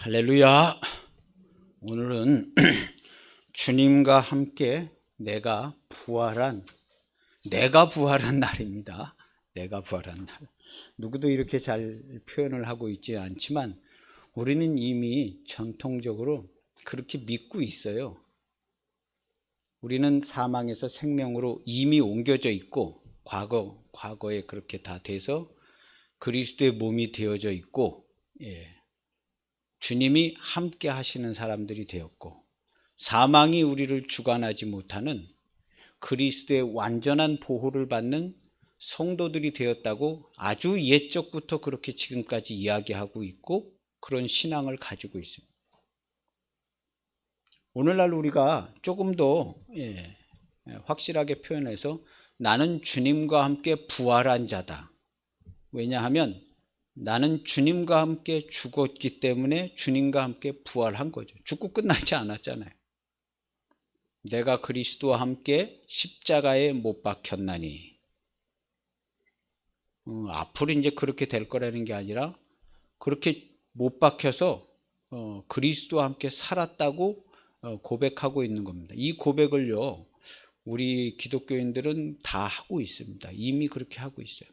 할렐루야. 오늘은 주님과 함께 내가 부활한 날입니다. 내가 부활한 날. 누구도 이렇게 잘 표현을 하고 있지 않지만 우리는 이미 전통적으로 그렇게 믿고 있어요. 우리는 사망에서 생명으로 이미 옮겨져 있고 과거에 그렇게 다 돼서 그리스도의 몸이 되어져 있고, 주님이 함께 하시는 사람들이 되었고, 사망이 우리를 주관하지 못하는 그리스도의 완전한 보호를 받는 성도들이 되었다고 아주 옛적부터 그렇게 지금까지 이야기하고 있고, 그런 신앙을 가지고 있습니다. 오늘날 우리가 조금 더 확실하게 표현해서 나는 주님과 함께 부활한 자다. 왜냐하면 나는 주님과 함께 죽었기 때문에 주님과 함께 부활한 거죠. 죽고 끝나지 않았잖아요. 내가 그리스도와 함께 십자가에 못 박혔나니. 앞으로 이제 그렇게 될 거라는 게 아니라 그렇게 못 박혀서 그리스도와 함께 살았다고 고백하고 있는 겁니다. 이 고백을요, 우리 기독교인들은 다 하고 있습니다. 이미 그렇게 하고 있어요.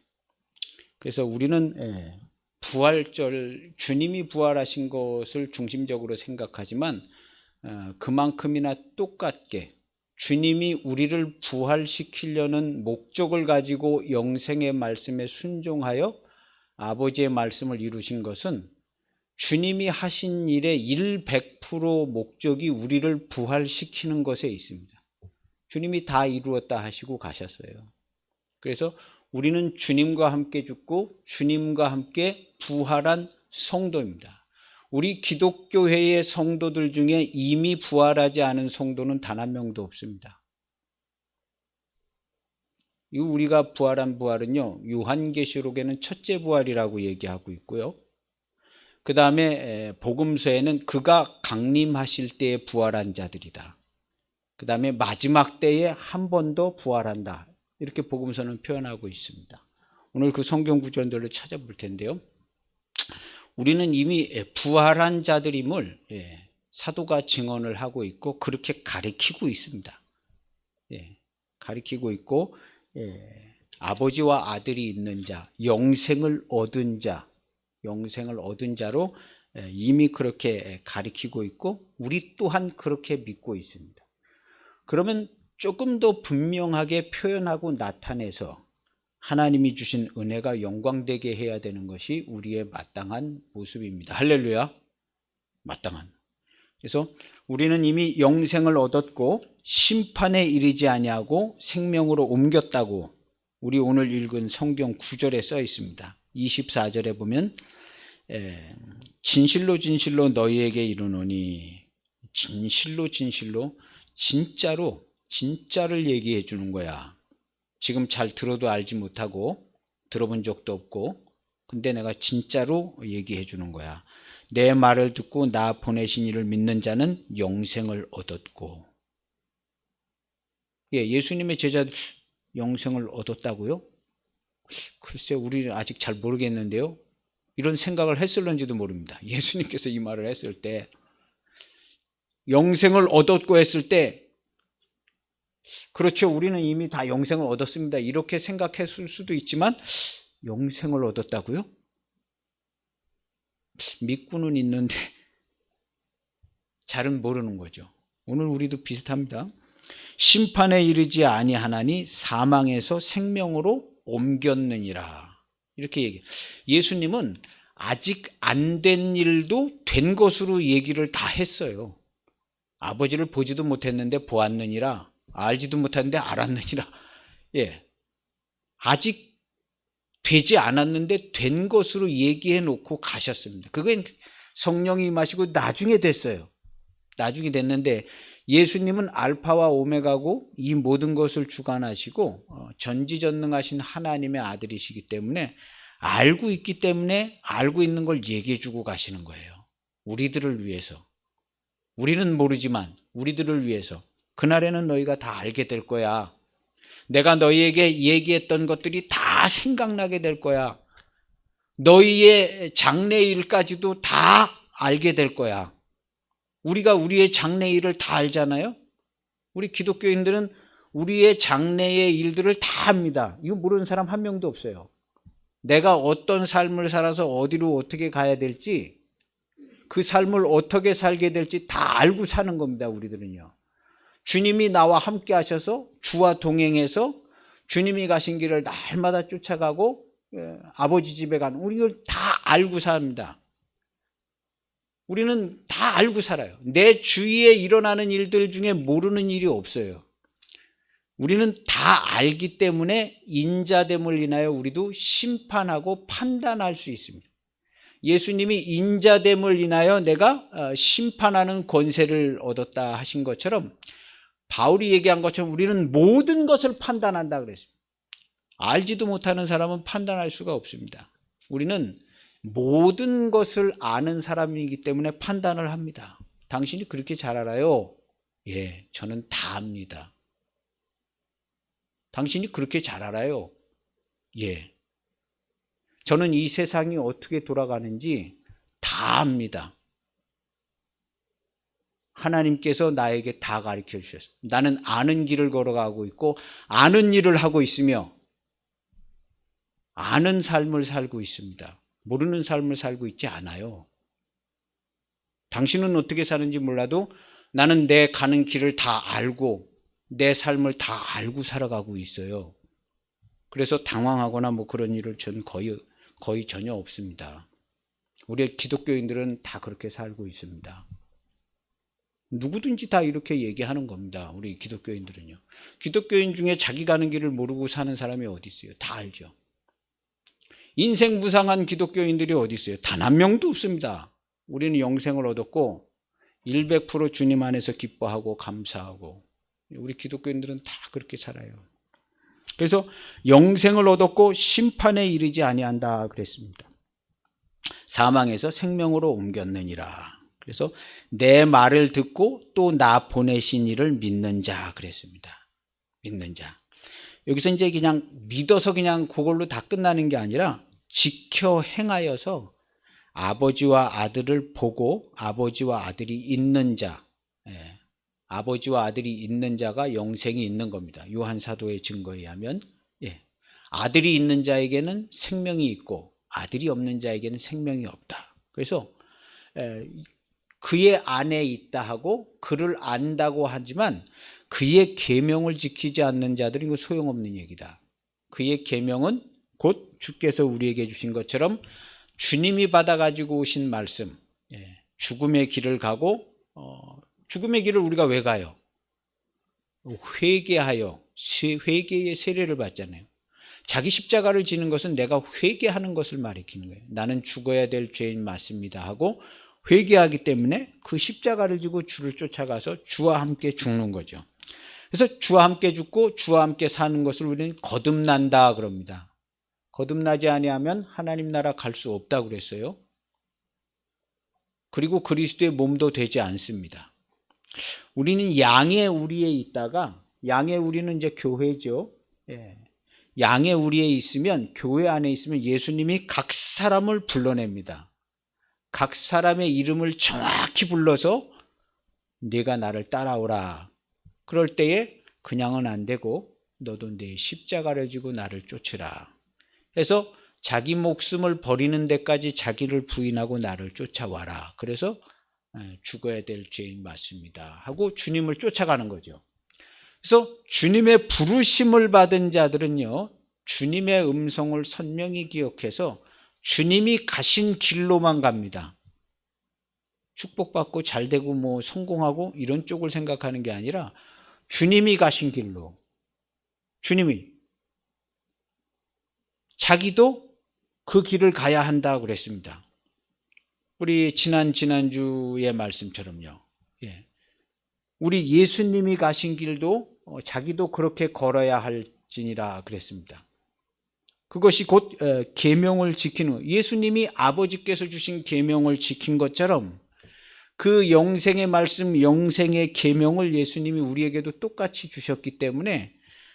그래서 우리는 부활절, 주님이 부활하신 것을 중심적으로 생각하지만 그만큼이나 똑같게 주님이 우리를 부활시키려는 목적을 가지고 영생의 말씀에 순종하여 아버지의 말씀을 이루신 것은 주님이 하신 일의 100% 목적이 우리를 부활시키는 것에 있습니다. 주님이 다 이루었다 하시고 가셨어요. 그래서 우리는 주님과 함께 죽고 주님과 함께 부활한 성도입니다. 우리 기독교회의 성도들 중에 이미 부활하지 않은 성도는 단 한 명도 없습니다. 우리가 부활한 부활은요, 요한계시록에는 첫째 부활이라고 얘기하고 있고요. 그 다음에 복음서에는 그가 강림하실 때에 부활한 자들이다. 그 다음에 마지막 때에 한 번 더 부활한다. 이렇게 복음서는 표현하고 있습니다. 오늘 그 성경 구절들을 찾아볼 텐데요. 우리는 이미 부활한 자들임을 사도가 증언을 하고 있고 그렇게 가리키고 있습니다. 가리키고 있고, 아버지와 아들이 있는 자, 영생을 얻은 자로 이미 그렇게 가리키고 있고 우리 또한 그렇게 믿고 있습니다. 그러면 조금 더 분명하게 표현하고 나타내서 하나님이 주신 은혜가 영광되게 해야 되는 것이 우리의 마땅한 모습입니다. 할렐루야. 마땅한. 그래서 우리는 이미 영생을 얻었고 심판에 이르지 아니하고 생명으로 옮겼다고 우리 오늘 읽은 성경 9절에 써 있습니다. 24절에 보면 진실로 진실로 너희에게 이르노니, 진실로 진짜를 얘기해 주는 거야. 지금 잘 들어도 알지 못하고 들어본 적도 없고, 근데 내가 진짜로 얘기해 주는 거야. 내 말을 듣고 나 보내신 이를 믿는 자는 영생을 얻었고. 예수님의 제자들 영생을 얻었다고요? 글쎄, 우리는 아직 잘 모르겠는데요. 이런 생각을 했을런지도 모릅니다. 예수님께서 이 말을 했을 때, 영생을 얻었고 했을 때, 그렇죠, 우리는 이미 다 영생을 얻었습니다, 이렇게 생각했을 수도 있지만 영생을 얻었다고요? 믿고는 있는데 잘은 모르는 거죠. 오늘 우리도 비슷합니다. 심판에 이르지 아니하나니 사망에서 생명으로 옮겼느니라, 이렇게 얘기해요. 예수님은 아직 안 된 일도 된 것으로 얘기를 다 했어요. 아버지를 보지도 못했는데 보았느니라, 알지도 못하는데 알았느니라. 아직 되지 않았는데 된 것으로 얘기해 놓고 가셨습니다. 그건 성령이 임하시고 나중에 됐어요. 나중에 됐는데 예수님은 알파와 오메가고 이 모든 것을 주관하시고 전지전능하신 하나님의 아들이시기 때문에 알고 있기 때문에 알고 있는 걸 얘기해 주고 가시는 거예요. 우리들을 위해서. 우리는 모르지만 우리들을 위해서. 그날에는 너희가 다 알게 될 거야. 내가 너희에게 얘기했던 것들이 다 생각나게 될 거야. 너희의 장래일까지도 다 알게 될 거야. 우리가 우리의 장래일을 다 알잖아요. 우리 기독교인들은 우리의 장래의 일들을 다 압니다. 이거 모르는 사람 한 명도 없어요. 내가 어떤 삶을 살아서 어디로 어떻게 가야 될지, 그 삶을 어떻게 살게 될지 다 알고 사는 겁니다. 우리들은요. 주님이 나와 함께 하셔서 주와 동행해서 주님이 가신 길을 날마다 쫓아가고 아버지 집에 가는, 우리 이걸 다 알고 삽니다. 우리는 다 알고 살아요. 내 주위에 일어나는 일들 중에 모르는 일이 없어요. 우리는 다 알기 때문에 인자됨을 인하여 우리도 심판하고 판단할 수 있습니다. 예수님이 인자됨을 인하여 내가 심판하는 권세를 얻었다 하신 것처럼, 바울이 얘기한 것처럼 우리는 모든 것을 판단한다 그랬습니다. 알지도 못하는 사람은 판단할 수가 없습니다. 우리는 모든 것을 아는 사람이기 때문에 판단을 합니다. 당신이 그렇게 잘 알아요? 예, 저는 다 압니다. 당신이 그렇게 잘 알아요? 예, 저는 이 세상이 어떻게 돌아가는지 다 압니다. 하나님께서 나에게 다 가르쳐 주셨어요. 나는 아는 길을 걸어가고 있고 아는 일을 하고 있으며 아는 삶을 살고 있습니다. 모르는 삶을 살고 있지 않아요. 당신은 어떻게 사는지 몰라도 나는 내 가는 길을 다 알고 내 삶을 다 알고 살아가고 있어요. 그래서 당황하거나 뭐 그런 일을 저는 거의 전혀 없습니다. 우리 기독교인들은 다 그렇게 살고 있습니다. 누구든지 다 이렇게 얘기하는 겁니다. 우리 기독교인들은요. 기독교인 중에 자기 가는 길을 모르고 사는 사람이 어디 있어요? 다 알죠. 인생 무상한 기독교인들이 어디 있어요? 단 한 명도 없습니다. 우리는 영생을 얻었고 100% 주님 안에서 기뻐하고 감사하고, 우리 기독교인들은 다 그렇게 살아요. 그래서 영생을 얻었고 심판에 이르지 아니한다 그랬습니다. 사망에서 생명으로 옮겼느니라. 그래서 내 말을 듣고 또 나 보내신 이를 믿는 자 그랬습니다. 믿는 자. 여기서 이제 그냥 믿어서 그냥 그걸로 다 끝나는 게 아니라 지켜 행하여서 아버지와 아들을 보고 아버지와 아들이 있는 자, 아버지와 아들이 있는 자가 영생이 있는 겁니다. 요한 사도의 증거에 의하면 아들이 있는 자에게는 생명이 있고 아들이 없는 자에게는 생명이 없다. 그래서 그의 안에 있다 하고 그를 안다고 하지만 그의 계명을 지키지 않는 자들은 이거 소용없는 얘기다. 그의 계명은 곧 주께서 우리에게 주신 것처럼 주님이 받아가지고 오신 말씀, 죽음의 길을 가고, 죽음의 길을 우리가 왜 가요? 회개하여 회개의 세례를 받잖아요. 자기 십자가를 지는 것은 내가 회개하는 것을 말이키는 거예요. 나는 죽어야 될 죄인 맞습니다 하고 회개하기 때문에 그 십자가를 지고 주를 쫓아가서 주와 함께 죽는 거죠. 그래서 주와 함께 죽고 주와 함께 사는 것을 우리는 거듭난다 그럽니다. 거듭나지 아니하면 하나님 나라 갈 수 없다고 그랬어요. 그리고 그리스도의 몸도 되지 않습니다. 우리는 양의 우리에 있다가, 양의 우리는 이제 교회죠. 양의 우리에 있으면, 교회 안에 있으면 예수님이 각 사람을 불러냅니다. 각 사람의 이름을 정확히 불러서 네가 나를 따라오라. 그럴 때에 그냥은 안 되고 너도 내 십자가를 지고 나를 쫓으라 해서 자기 목숨을 버리는 데까지 자기를 부인하고 나를 쫓아와라. 그래서 죽어야 될 죄인 맞습니다 하고 주님을 쫓아가는 거죠. 그래서 주님의 부르심을 받은 자들은요, 주님의 음성을 선명히 기억해서 주님이 가신 길로만 갑니다. 축복받고 잘되고 뭐 성공하고 이런 쪽을 생각하는 게 아니라 주님이 가신 길로, 주님이 자기도 그 길을 가야 한다 그랬습니다. 우리 지난주의 말씀처럼요. 우리 예수님이 가신 길도 자기도 그렇게 걸어야 할지니라 그랬습니다. 그것이 곧 계명을 지키는, 예수님이 아버지께서 주신 계명을 지킨 것처럼 그 영생의 말씀, 영생의 계명을 예수님이 우리에게도 똑같이 주셨기 때문에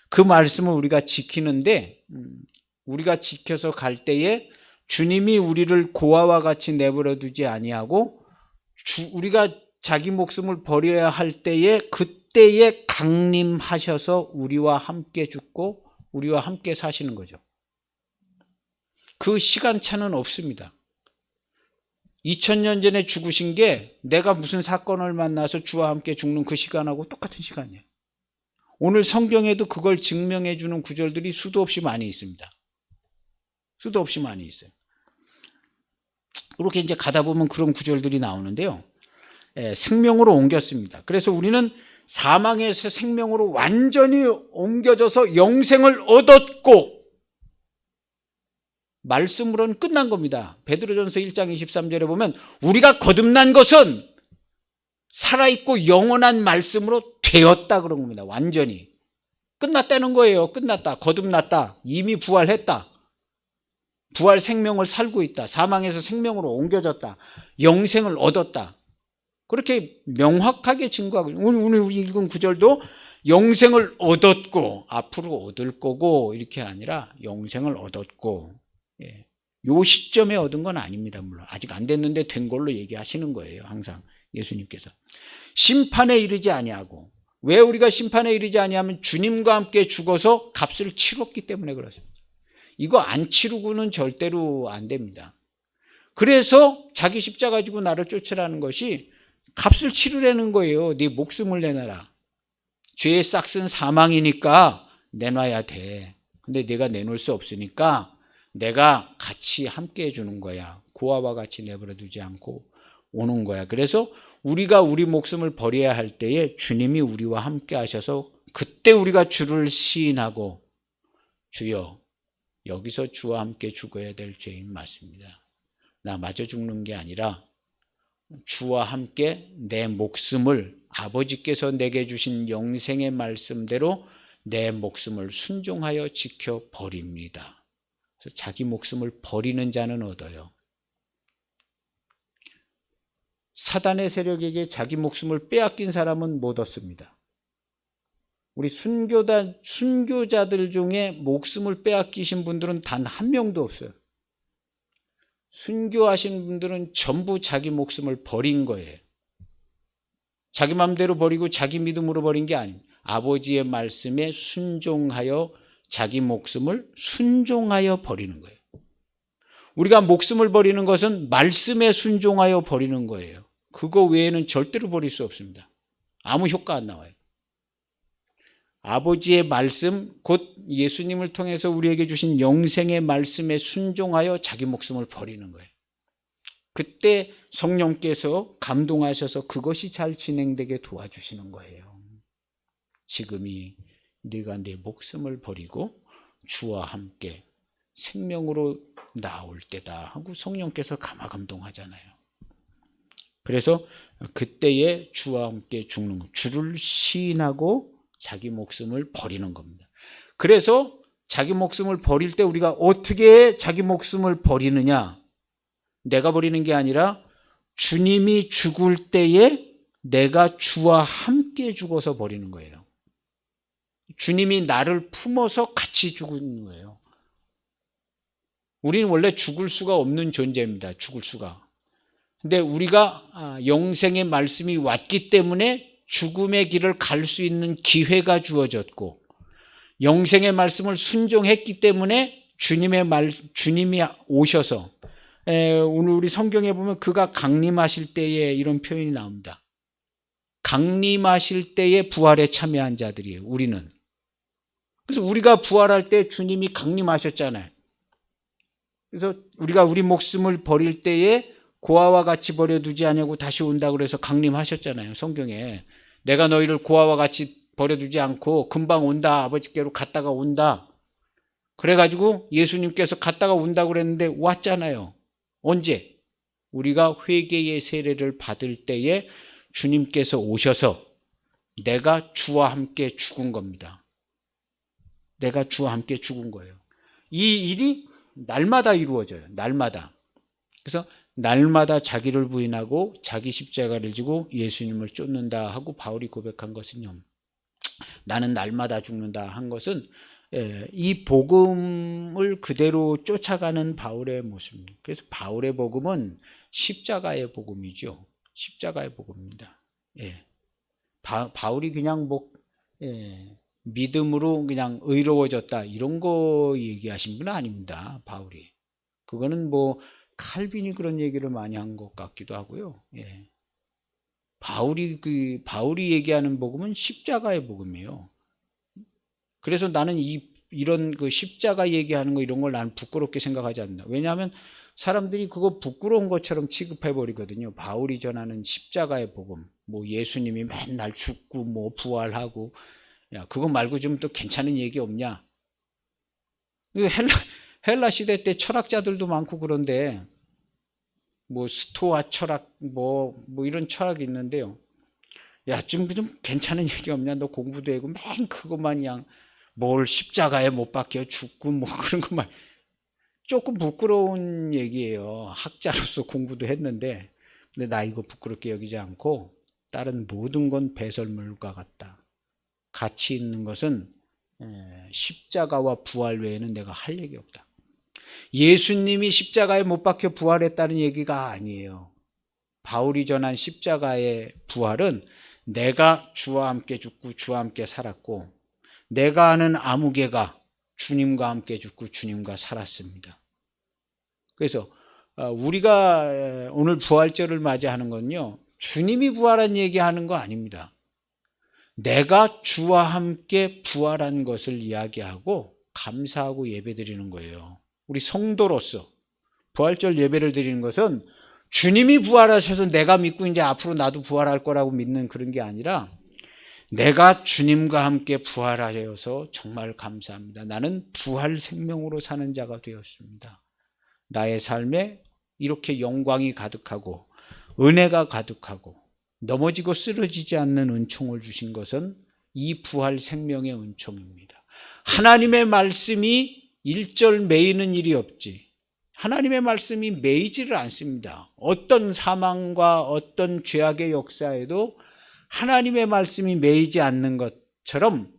그 말씀을 우리가 지키는데, 우리가 지켜서 갈 때에 주님이 우리를 고아와 같이 내버려 두지 아니하고 우리가 자기 목숨을 버려야 할 때에 그때에 강림하셔서 우리와 함께 죽고 우리와 함께 사시는 거죠. 그 시간차는 없습니다. 2000년 전에 죽으신 게 내가 무슨 사건을 만나서 주와 함께 죽는 그 시간하고 똑같은 시간이에요. 오늘 성경에도 그걸 증명해 주는 구절들이 수도 없이 많이 있습니다. 수도 없이 많이 있어요. 그렇게 이제 가다 보면 그런 구절들이 나오는데요. 생명으로 옮겼습니다. 그래서 우리는 사망에서 생명으로 완전히 옮겨져서 영생을 얻었고 말씀으로는 끝난 겁니다. 베드로전서 1장 23절에 보면 우리가 거듭난 것은 살아있고 영원한 말씀으로 되었다 그런 겁니다. 완전히 끝났다는 거예요. 끝났다. 거듭났다. 이미 부활했다. 부활 생명을 살고 있다. 사망에서 생명으로 옮겨졌다. 영생을 얻었다. 그렇게 명확하게 증거하고 오늘 우리 읽은 구절도 영생을 얻었고 앞으로 얻을 거고 이렇게 아니라 영생을 얻었고 요 시점에 얻은 건 아닙니다. 물론 아직 안 됐는데 된 걸로 얘기하시는 거예요. 항상 예수님께서 심판에 이르지 아니하고 왜 우리가 심판에 이르지 아니하면 주님과 함께 죽어서 값을 치렀기 때문에 그렇습니다. 이거 안 치르고는 절대로 안 됩니다. 그래서 자기 십자가 지고 나를 쫓으라는 것이 값을 치르라는 거예요. 네 목숨을 내놔라. 죄의 싹은 사망이니까 내놔야 돼. 근데 내가 내놓을 수 없으니까 내가 같이 함께 해주는 거야. 고아와 같이 내버려 두지 않고 오는 거야. 그래서 우리가 우리 목숨을 버려야 할 때에 주님이 우리와 함께 하셔서 그때 우리가 주를 시인하고 주여 여기서 주와 함께 죽어야 될 죄인 맞습니다. 나 마저 죽는 게 아니라 주와 함께 내 목숨을 아버지께서 내게 주신 영생의 말씀대로 내 목숨을 순종하여 지켜버립니다. 그래서 자기 목숨을 버리는 자는 얻어요. 사단의 세력에게 자기 목숨을 빼앗긴 사람은 못 얻습니다. 우리 순교자들 중에 목숨을 빼앗기신 분들은 단 한 명도 없어요. 순교하신 분들은 전부 자기 목숨을 버린 거예요. 자기 마음대로 버리고 자기 믿음으로 버린 게 아닙니다. 아버지의 말씀에 순종하여 자기 목숨을 순종하여 버리는 거예요. 우리가 목숨을 버리는 것은 말씀에 순종하여 버리는 거예요. 그거 외에는 절대로 버릴 수 없습니다. 아무 효과 안 나와요. 아버지의 말씀, 곧 예수님을 통해서 우리에게 주신 영생의 말씀에 순종하여 자기 목숨을 버리는 거예요. 그때 성령께서 감동하셔서 그것이 잘 진행되게 도와주시는 거예요. 지금이 네가 내 목숨을 버리고 주와 함께 생명으로 나올 때다 하고 성령께서 감화감동하잖아요. 그래서 그때에 주와 함께 죽는 것, 주를 시인하고 자기 목숨을 버리는 겁니다. 그래서 자기 목숨을 버릴 때 우리가 어떻게 자기 목숨을 버리느냐? 내가 버리는 게 아니라 주님이 죽을 때에 내가 주와 함께 죽어서 버리는 거예요. 주님이 나를 품어서 같이 죽는 거예요. 우리는 원래 죽을 수가 없는 존재입니다. 죽을 수가. 근데 우리가 영생의 말씀이 왔기 때문에 죽음의 길을 갈 수 있는 기회가 주어졌고 영생의 말씀을 순종했기 때문에 주님이 오셔서 오늘 우리 성경에 보면 그가 강림하실 때에 이런 표현이 나옵니다. 강림하실 때에 부활에 참여한 자들이에요. 우리는. 그래서 우리가 부활할 때 주님이 강림하셨잖아요. 그래서 우리가 우리 목숨을 버릴 때에 고아와 같이 버려두지 않냐고 다시 온다 그래서 강림하셨잖아요. 성경에. 내가 너희를 고아와 같이 버려두지 않고 금방 온다. 아버지께로 갔다가 온다. 그래가지고 예수님께서 갔다가 온다고 그랬는데 왔잖아요. 언제? 우리가 회개의 세례를 받을 때에 주님께서 오셔서 내가 주와 함께 죽은 겁니다. 내가 주와 함께 죽은 거예요. 이 일이 날마다 이루어져요. 날마다. 그래서 날마다 자기를 부인하고 자기 십자가를 지고 예수님을 쫓는다 하고 바울이 고백한 것은요. 나는 날마다 죽는다 한 것은 이 복음을 그대로 쫓아가는 바울의 모습입니다. 그래서 바울의 복음은 십자가의 복음이죠. 십자가의 복음입니다. 예. 바울이 그냥 믿음으로 그냥 의로워졌다 이런 거 얘기하신 분은 아닙니다. 바울이. 그거는 칼빈이 그런 얘기를 많이 한 것 같기도 하고요. 예. 바울이 얘기하는 복음은 십자가의 복음이에요. 그래서 나는 이런 그 십자가 얘기하는 거 이런 걸 나는 부끄럽게 생각하지 않는다. 왜냐하면 사람들이 그거 부끄러운 것처럼 취급해 버리거든요. 바울이 전하는 십자가의 복음, 예수님이 맨날 죽고 부활하고, 야 그거 말고 좀 또 괜찮은 얘기 없냐? 헬라 시대 때 철학자들도 많고 그런데 스토아 철학 이런 철학이 있는데요. 야 좀 괜찮은 얘기 없냐? 너 공부도 하고 맨 그것만 그냥 뭘 십자가에 못 박혀 죽고 그런 것만. 조금 부끄러운 얘기예요. 학자로서 공부도 했는데, 근데 나 이거 부끄럽게 여기지 않고 다른 모든 건 배설물과 같다. 가치 있는 것은 십자가와 부활 외에는 내가 할 얘기 없다. 예수님이 십자가에 못 박혀 부활했다는 얘기가 아니에요. 바울이 전한 십자가의 부활은 내가 주와 함께 죽고 주와 함께 살았고, 내가 아는 아무개가 주님과 함께 죽고 주님과 살았습니다. 그래서 우리가 오늘 부활절을 맞이하는 건요, 주님이 부활한 얘기하는 거 아닙니다. 내가 주와 함께 부활한 것을 이야기하고 감사하고 예배드리는 거예요. 우리 성도로서 부활절 예배를 드리는 것은 주님이 부활하셔서 내가 믿고 이제 앞으로 나도 부활할 거라고 믿는 그런 게 아니라, 내가 주님과 함께 부활하여서 정말 감사합니다. 나는 부활 생명으로 사는 자가 되었습니다. 나의 삶에 이렇게 영광이 가득하고 은혜가 가득하고 넘어지고 쓰러지지 않는 은총을 주신 것은 이 부활 생명의 은총입니다. 하나님의 말씀이 일절 매이는 일이 없지. 하나님의 말씀이 매이지를 않습니다. 어떤 사망과 어떤 죄악의 역사에도 하나님의 말씀이 매이지 않는 것처럼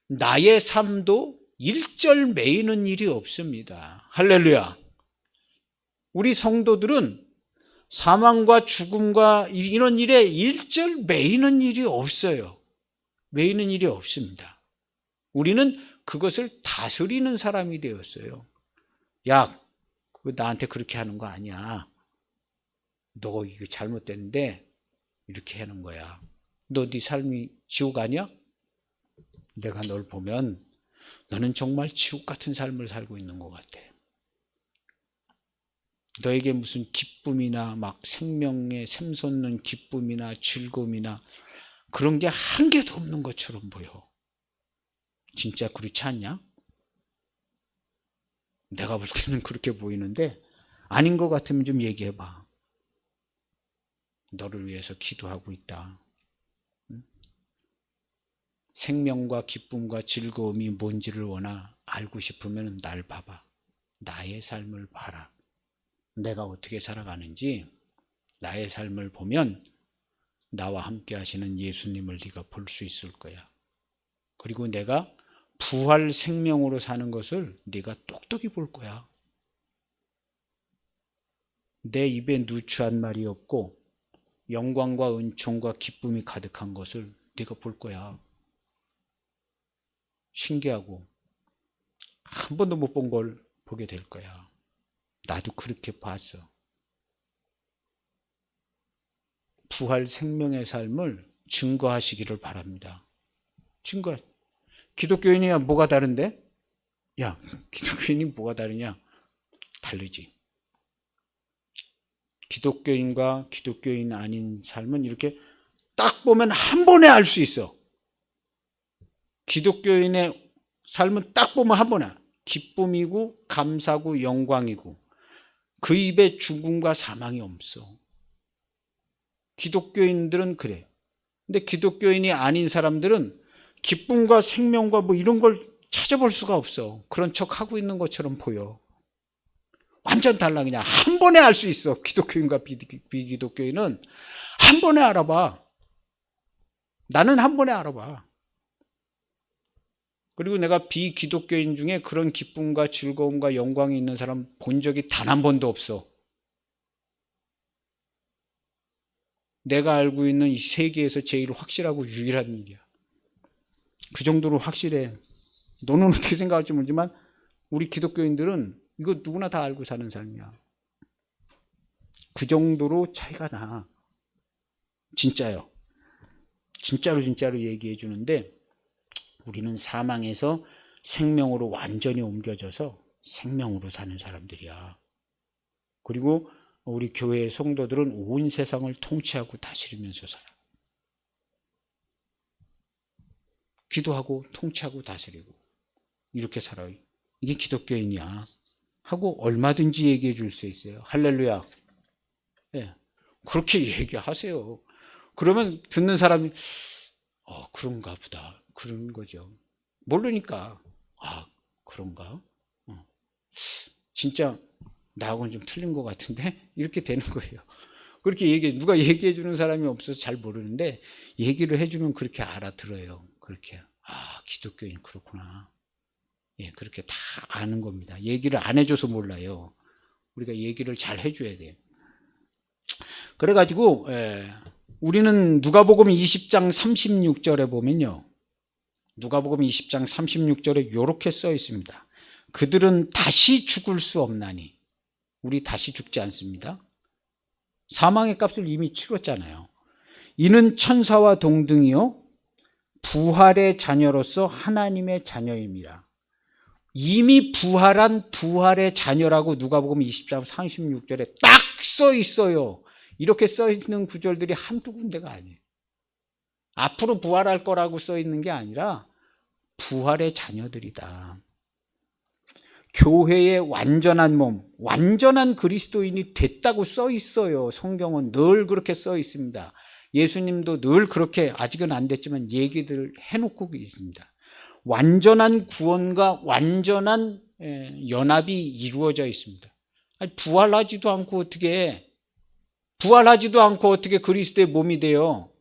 나의 삶도 일절 매이는 일이 없습니다. 할렐루야. 우리 성도들은 사망과 죽음과 이런 일에 일절 매이는 일이 없어요. 매이는 일이 없습니다. 우리는 그것을 다스리는 사람이 되었어요. 야, 그거 나한테 그렇게 하는 거 아니야. 너 이거 잘못됐는데 이렇게 하는 거야. 너 네 삶이 지옥 아니야? 내가 널 보면 너는 정말 지옥 같은 삶을 살고 있는 것 같아. 너에게 무슨 기쁨이나 생명에 샘솟는 기쁨이나 즐거움이나 그런 게 한 개도 없는 것처럼 보여. 진짜 그렇지 않냐? 내가 볼 때는 그렇게 보이는데 아닌 것 같으면 좀 얘기해봐. 너를 위해서 기도하고 있다. 생명과 기쁨과 즐거움이 뭔지를 원하 알고 싶으면 날 봐봐. 나의 삶을 봐라. 내가 어떻게 살아가는지 나의 삶을 보면 나와 함께 하시는 예수님을 네가 볼 수 있을 거야. 그리고 내가 부활 생명으로 사는 것을 네가 똑똑히 볼 거야. 내 입에 누추한 말이 없고 영광과 은총과 기쁨이 가득한 것을 네가 볼 거야. 신기하고 한 번도 못 본 걸 보게 될 거야. 나도 그렇게 봤어. 부활 생명의 삶을 증거하시기를 바랍니다. 기독교인이야 뭐가 다른데? 야, 기독교인이 뭐가 다르냐? 다르지. 기독교인과 기독교인 아닌 삶은 이렇게 딱 보면 한 번에 알 수 있어. 기독교인의 삶은 딱 보면 한 번에 기쁨이고 감사고 영광이고 그 입에 죽음과 사망이 없어. 기독교인들은 그래. 근데 기독교인이 아닌 사람들은 기쁨과 생명과 이런 걸 찾아볼 수가 없어. 그런 척 하고 있는 것처럼 보여. 완전 달라. 그냥 한 번에 알 수 있어. 기독교인과 비기독교인은 한 번에 알아봐. 나는 한 번에 알아봐. 그리고 내가 비기독교인 중에 그런 기쁨과 즐거움과 영광이 있는 사람 본 적이 단 한 번도 없어. 내가 알고 있는 이 세계에서 제일 확실하고 유일한 일이야. 그 정도로 확실해. 너는 어떻게 생각할지 모르지만 우리 기독교인들은 이거 누구나 다 알고 사는 삶이야. 그 정도로 차이가 나. 진짜요. 진짜로 얘기해 주는데 우리는 사망에서 생명으로 완전히 옮겨져서 생명으로 사는 사람들이야. 그리고 우리 교회의 성도들은 온 세상을 통치하고 다스리면서 살아. 기도하고 통치하고 다스리고 이렇게 살아요. 이게 기독교인이야 하고 얼마든지 얘기해 줄 수 있어요. 할렐루야. 네. 그렇게 얘기하세요. 그러면 듣는 사람이 그런가 보다. 그런 거죠. 모르니까 그런가? 진짜 나하고는 좀 틀린 것 같은데? 이렇게 되는 거예요. 그렇게 누가 얘기해 주는 사람이 없어서 잘 모르는데 얘기를 해주면 그렇게 알아들어요. 그렇게 기독교인 그렇구나. 예, 그렇게 다 아는 겁니다. 얘기를 안 해줘서 몰라요. 우리가 얘기를 잘 해줘야 돼요. 그래가지고 우리는 누가복음 20장 36절에 보면요. 누가복음 20장 36절에 이렇게 써 있습니다. 그들은 다시 죽을 수 없나니. 우리 다시 죽지 않습니다. 사망의 값을 이미 치렀잖아요. 이는 천사와 동등이요 부활의 자녀로서 하나님의 자녀입니다. 이미 부활한 부활의 자녀라고 누가복음 20장 36절에 딱 써 있어요. 이렇게 써 있는 구절들이 한두 군데가 아니에요. 앞으로 부활할 거라고 써 있는 게 아니라 부활의 자녀들이다. 교회의 완전한 몸, 완전한 그리스도인이 됐다고 써 있어요. 성경은 늘 그렇게 써 있습니다. 예수님도 늘 그렇게 아직은 안 됐지만 얘기들 해놓고 있습니다. 완전한 구원과 완전한 연합이 이루어져 있습니다. 부활하지도 않고 어떻게 그리스도의 몸이 돼요?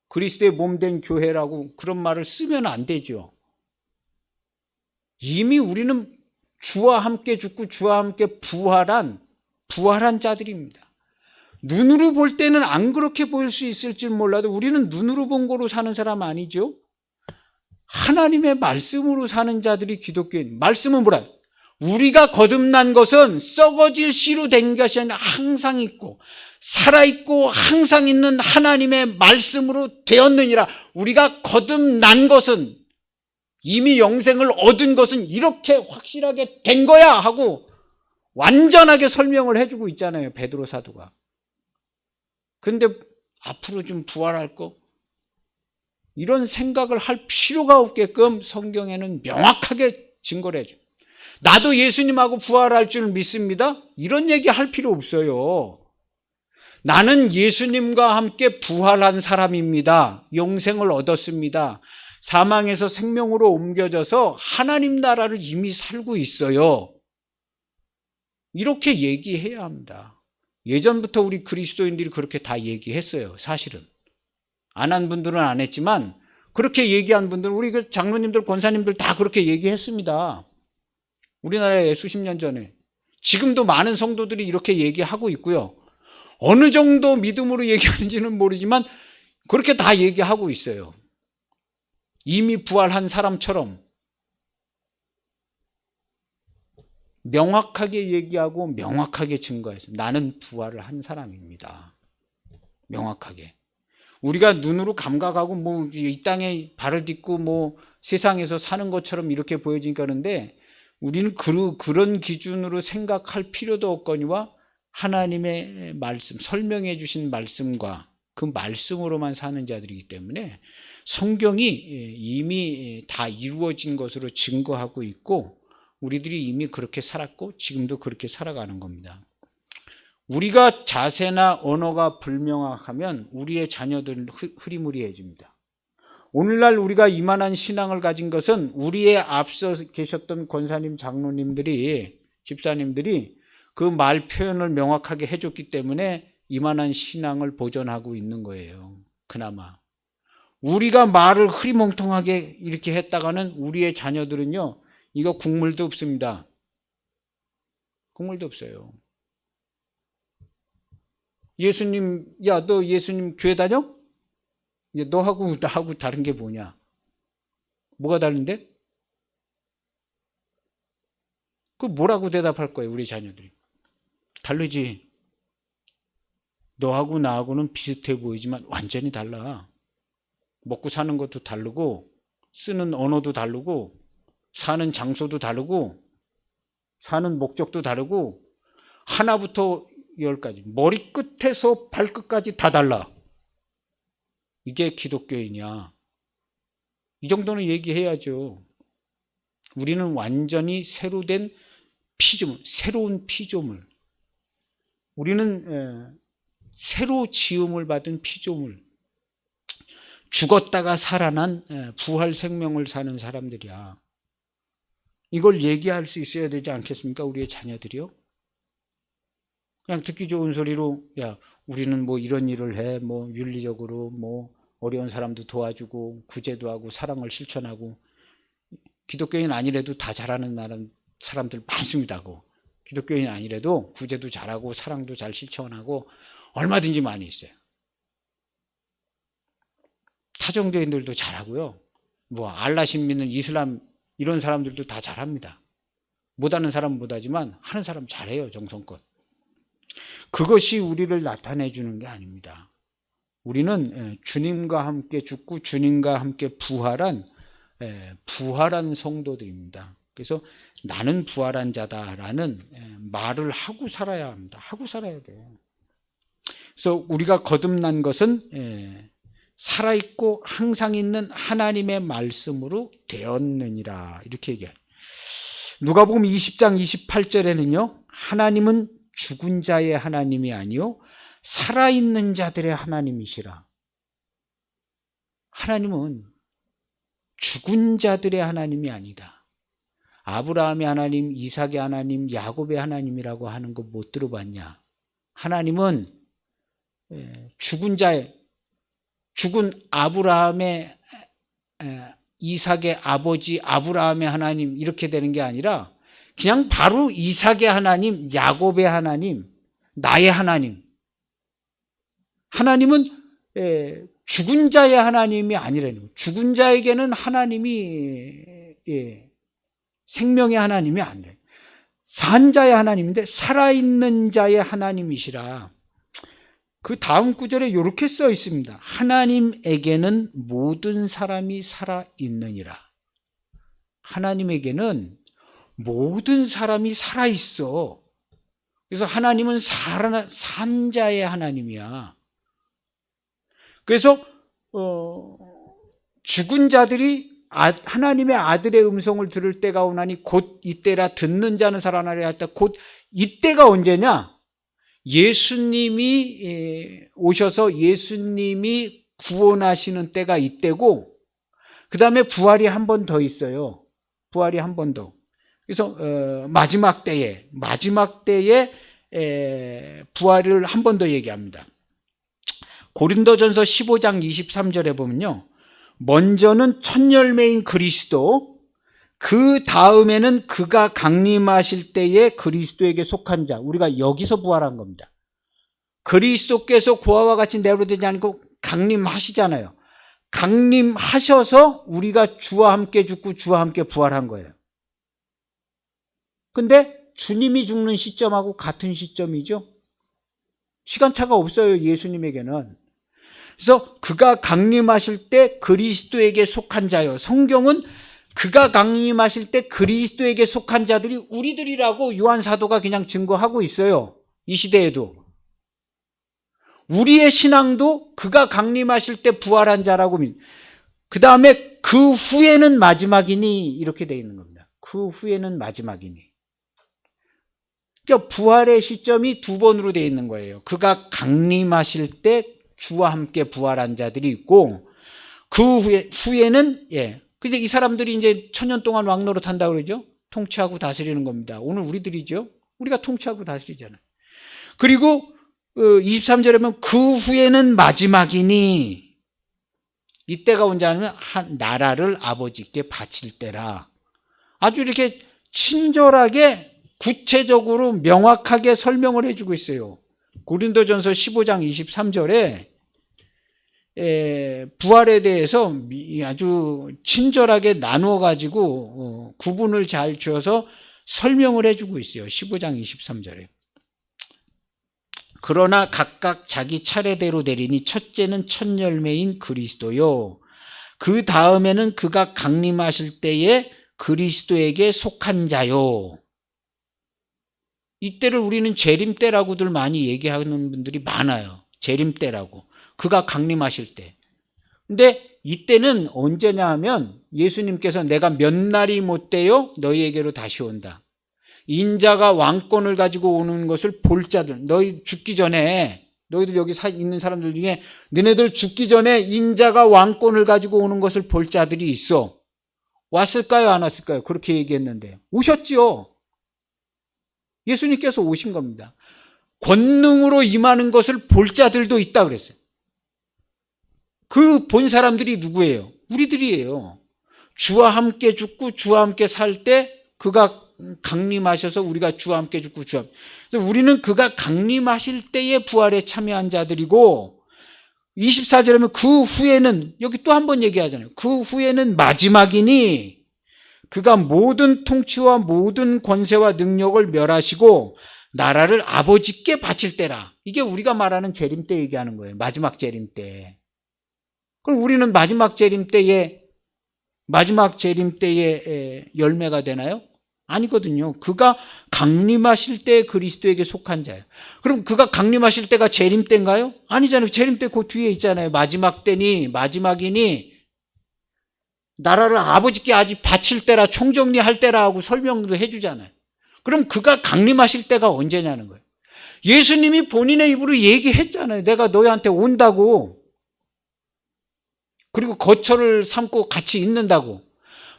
그리스도의 몸 된 교회라고 그런 말을 쓰면 안 되죠. 이미 우리는 주와 함께 죽고 주와 함께 부활한 자들입니다. 눈으로 볼 때는 안 그렇게 보일 수 있을지 몰라도 우리는 눈으로 본 거로 사는 사람 아니죠. 하나님의 말씀으로 사는 자들이 기독교인. 말씀은 뭐라? 우리가 거듭난 것은 썩어질 씨로 된 것이 아니라 항상 있고 살아있고 항상 있는 하나님의 말씀으로 되었느니라. 우리가 거듭난 것은 이미 영생을 얻은 것은 이렇게 확실하게 된 거야 하고 완전하게 설명을 해주고 있잖아요. 베드로 사도가. 근데 앞으로 좀 부활할 거? 이런 생각을 할 필요가 없게끔 성경에는 명확하게 증거를 해줘요. 나도 예수님하고 부활할 줄 믿습니다. 이런 얘기 할 필요 없어요. 나는 예수님과 함께 부활한 사람입니다. 영생을 얻었습니다. 사망에서 생명으로 옮겨져서 하나님 나라를 이미 살고 있어요. 이렇게 얘기해야 합니다. 예전부터 우리 그리스도인들이 그렇게 다 얘기했어요. 사실은. 안 한 분들은 안 했지만 그렇게 얘기한 분들은 우리 그 장로님들, 권사님들 다 그렇게 얘기했습니다. 우리나라에 수십 년 전에. 지금도 많은 성도들이 이렇게 얘기하고 있고요. 어느 정도 믿음으로 얘기하는지는 모르지만 그렇게 다 얘기하고 있어요. 이미 부활한 사람처럼 명확하게 얘기하고 명확하게 증거해서 나는 부활을 한 사람입니다. 명확하게. 우리가 눈으로 감각하고 이 땅에 발을 딛고 세상에서 사는 것처럼 이렇게 보여지니까 그런데 우리는 그런 기준으로 생각할 필요도 없거니와 하나님의 말씀, 설명해 주신 말씀과 그 말씀으로만 사는 자들이기 때문에 성경이 이미 다 이루어진 것으로 증거하고 있고 우리들이 이미 그렇게 살았고 지금도 그렇게 살아가는 겁니다. 우리가 자세나 언어가 불명확하면 우리의 자녀들은 흐리무리해집니다. 오늘날 우리가 이만한 신앙을 가진 것은 우리의 앞서 계셨던 권사님, 장로님들이, 집사님들이 그 말 표현을 명확하게 해줬기 때문에 이만한 신앙을 보존하고 있는 거예요. 그나마. 우리가 말을 흐리멍텅하게 이렇게 했다가는 우리의 자녀들은요, 이거 국물도 없습니다. 국물도 없어요. 예수님, 야, 너 예수님 교회 다녀? 이제 너하고 나하고 다른 게 뭐냐? 뭐가 다른데? 그 뭐라고 대답할 거예요, 우리 자녀들이? 다르지. 너하고 나하고는 비슷해 보이지만 완전히 달라. 먹고 사는 것도 다르고, 쓰는 언어도 다르고, 사는 장소도 다르고, 사는 목적도 다르고, 하나부터 열까지, 머리끝에서 발끝까지 다 달라. 이게 기독교이냐? 이 정도는 얘기해야죠. 우리는 완전히 새로 된 피조물, 새로운 피조물. 우리는 새로 지음을 받은 피조물. 죽었다가 살아난 부활 생명을 사는 사람들이야. 이걸 얘기할 수 있어야 되지 않겠습니까? 우리의 자녀들이요. 그냥 듣기 좋은 소리로, 야, 우리는 뭐 이런 일을 해, 뭐 윤리적으로 뭐 어려운 사람도 도와주고 구제도 하고 사랑을 실천하고, 기독교인 아니래도 다 잘하는 사람들 많습니다고. 기독교인 아니래도 구제도 잘하고 사랑도 잘 실천하고 얼마든지 많이 있어요. 타종교인들도 잘하고요. 뭐 알라신 믿는 이슬람 이런 사람들도 다 잘합니다. 못하는 사람은 못하지만 하는 사람 잘해요, 정성껏. 그것이 우리를 나타내 주는 게 아닙니다. 우리는 주님과 함께 죽고 주님과 함께 부활한 성도들입니다. 그래서 나는 부활한 자다라는 말을 하고 살아야 합니다. 하고 살아야 돼요. 그래서 우리가 거듭난 것은 살아있고 항상 있는 하나님의 말씀으로 되었느니라, 이렇게 얘기해요. 누가복음 20장 28절에는요, 하나님은 죽은 자의 하나님이 아니요 살아있는 자들의 하나님이시라. 하나님은 죽은 자들의 하나님이 아니다. 아브라함의 하나님, 이삭의 하나님, 야곱의 하나님이라고 하는 거 못 들어봤냐? 하나님은 죽은 아브라함의, 이삭의 아버지 아브라함의 하나님 이렇게 되는 게 아니라 그냥 바로 이삭의 하나님, 야곱의 하나님, 나의 하나님. 하나님은 죽은 자의 하나님이 아니라는 거예요. 죽은 자에게는 하나님이 생명의 하나님이 아니래요. 산 자의 하나님인데 살아있는 자의 하나님이시라. 그 다음 구절에 이렇게 써 있습니다. 하나님에게는 모든 사람이 살아있느니라. 하나님에게는 모든 사람이 살아있어. 그래서 하나님은 산 자의 하나님이야. 그래서 죽은 자들이 하나님의 아들의 음성을 들을 때가 오나니 곧 이때라. 듣는 자는 살아나리라 했다. 곧 이때가 언제냐? 예수님이 오셔서 예수님이 구원하시는 때가 이때고, 그 다음에 부활이 한 번 더 있어요. 부활이 한 번 더. 그래서 마지막 때에 부활을 한 번 더 얘기합니다. 고린도전서 15장 23절에 보면요, 먼저는 첫 열매인 그리스도, 그 다음에는 그가 강림하실 때에 그리스도에게 속한 자, 우리가 여기서 부활한 겁니다. 그리스도께서 고아와 같이 내버려두지 않고 강림하시잖아요. 강림하셔서 우리가 주와 함께 죽고 주와 함께 부활한 거예요. 근데 주님이 죽는 시점하고 같은 시점이죠. 시간차가 없어요, 예수님에게는. 그래서 그가 강림하실 때 그리스도에게 속한 자요. 성경은 그가 강림하실 때 그리스도에게 속한 자들이 우리들이라고 요한 사도가 그냥 증거하고 있어요. 이 시대에도. 우리의 신앙도 그가 강림하실 때 부활한 자라고 그 다음에 그 후에는 마지막이니 이렇게 되어 있는 겁니다. 그 후에는 마지막이니. 그러니까 부활의 시점이 두 번으로 되어 있는 거예요. 그가 강림하실 때 주와 함께 부활한 자들이 있고, 그 후에는 근데 이 사람들이 이제 천년 동안 왕노릇 한다고 그러죠. 통치하고 다스리는 겁니다. 오늘 우리들이죠. 우리가 통치하고 다스리잖아요. 그리고 23절에 보면 그 후에는 마지막이니, 이때가 언제 하면 한 나라를 아버지께 바칠 때라. 아주 이렇게 친절하게 구체적으로 명확하게 설명을 해주고 있어요. 고린도전서 15장 23절에 부활에 대해서 아주 친절하게 나누어 가지고 구분을 잘 지어서 설명을 해주고 있어요. 15장 23절에. 그러나 각각 자기 차례대로 되리니 첫째는 첫 열매인 그리스도요. 그 다음에는 그가 강림하실 때에 그리스도에게 속한 자요. 이때를 우리는 재림 때라고들 많이 얘기하는 분들이 많아요. 재림 때라고. 그가 강림하실 때. 근데 이때는 언제냐 하면 예수님께서 내가 몇 날이 못되어 너희에게로 다시 온다. 인자가 왕권을 가지고 오는 것을 볼 자들, 너희 죽기 전에, 너희들 여기 있는 사람들 중에 너네들 죽기 전에 인자가 왕권을 가지고 오는 것을 볼 자들이 있어. 왔을까요? 안 왔을까요? 그렇게 얘기했는데 오셨지요. 예수님께서 오신 겁니다. 권능으로 임하는 것을 볼 자들도 있다 그랬어요. 그 본 사람들이 누구예요? 우리들이에요. 주와 함께 죽고 주와 함께 살 때 그가 강림하셔서 우리가 주와 함께 죽고 주와 함께. 우리는 그가 강림하실 때에 부활에 참여한 자들이고 24절에 보면 그 후에는 여기 또 한 번 얘기하잖아요. 그 후에는 마지막이니 그가 모든 통치와 모든 권세와 능력을 멸하시고 나라를 아버지께 바칠 때라. 이게 우리가 말하는 재림 때 얘기하는 거예요. 마지막 재림 때. 그럼 우리는 마지막 재림 때에 열매가 되나요? 아니거든요. 그가 강림하실 때 그리스도에게 속한 자예요. 그럼 그가 강림하실 때가 재림 때인가요? 아니잖아요. 재림 때 그 뒤에 있잖아요. 마지막이니 나라를 아버지께 아직 바칠 때라 총정리할 때라 하고 설명도 해주잖아요. 그럼 그가 강림하실 때가 언제냐는 거예요. 예수님이 본인의 입으로 얘기했잖아요. 내가 너희한테 온다고. 그리고 거처를 삼고 같이 있는다고.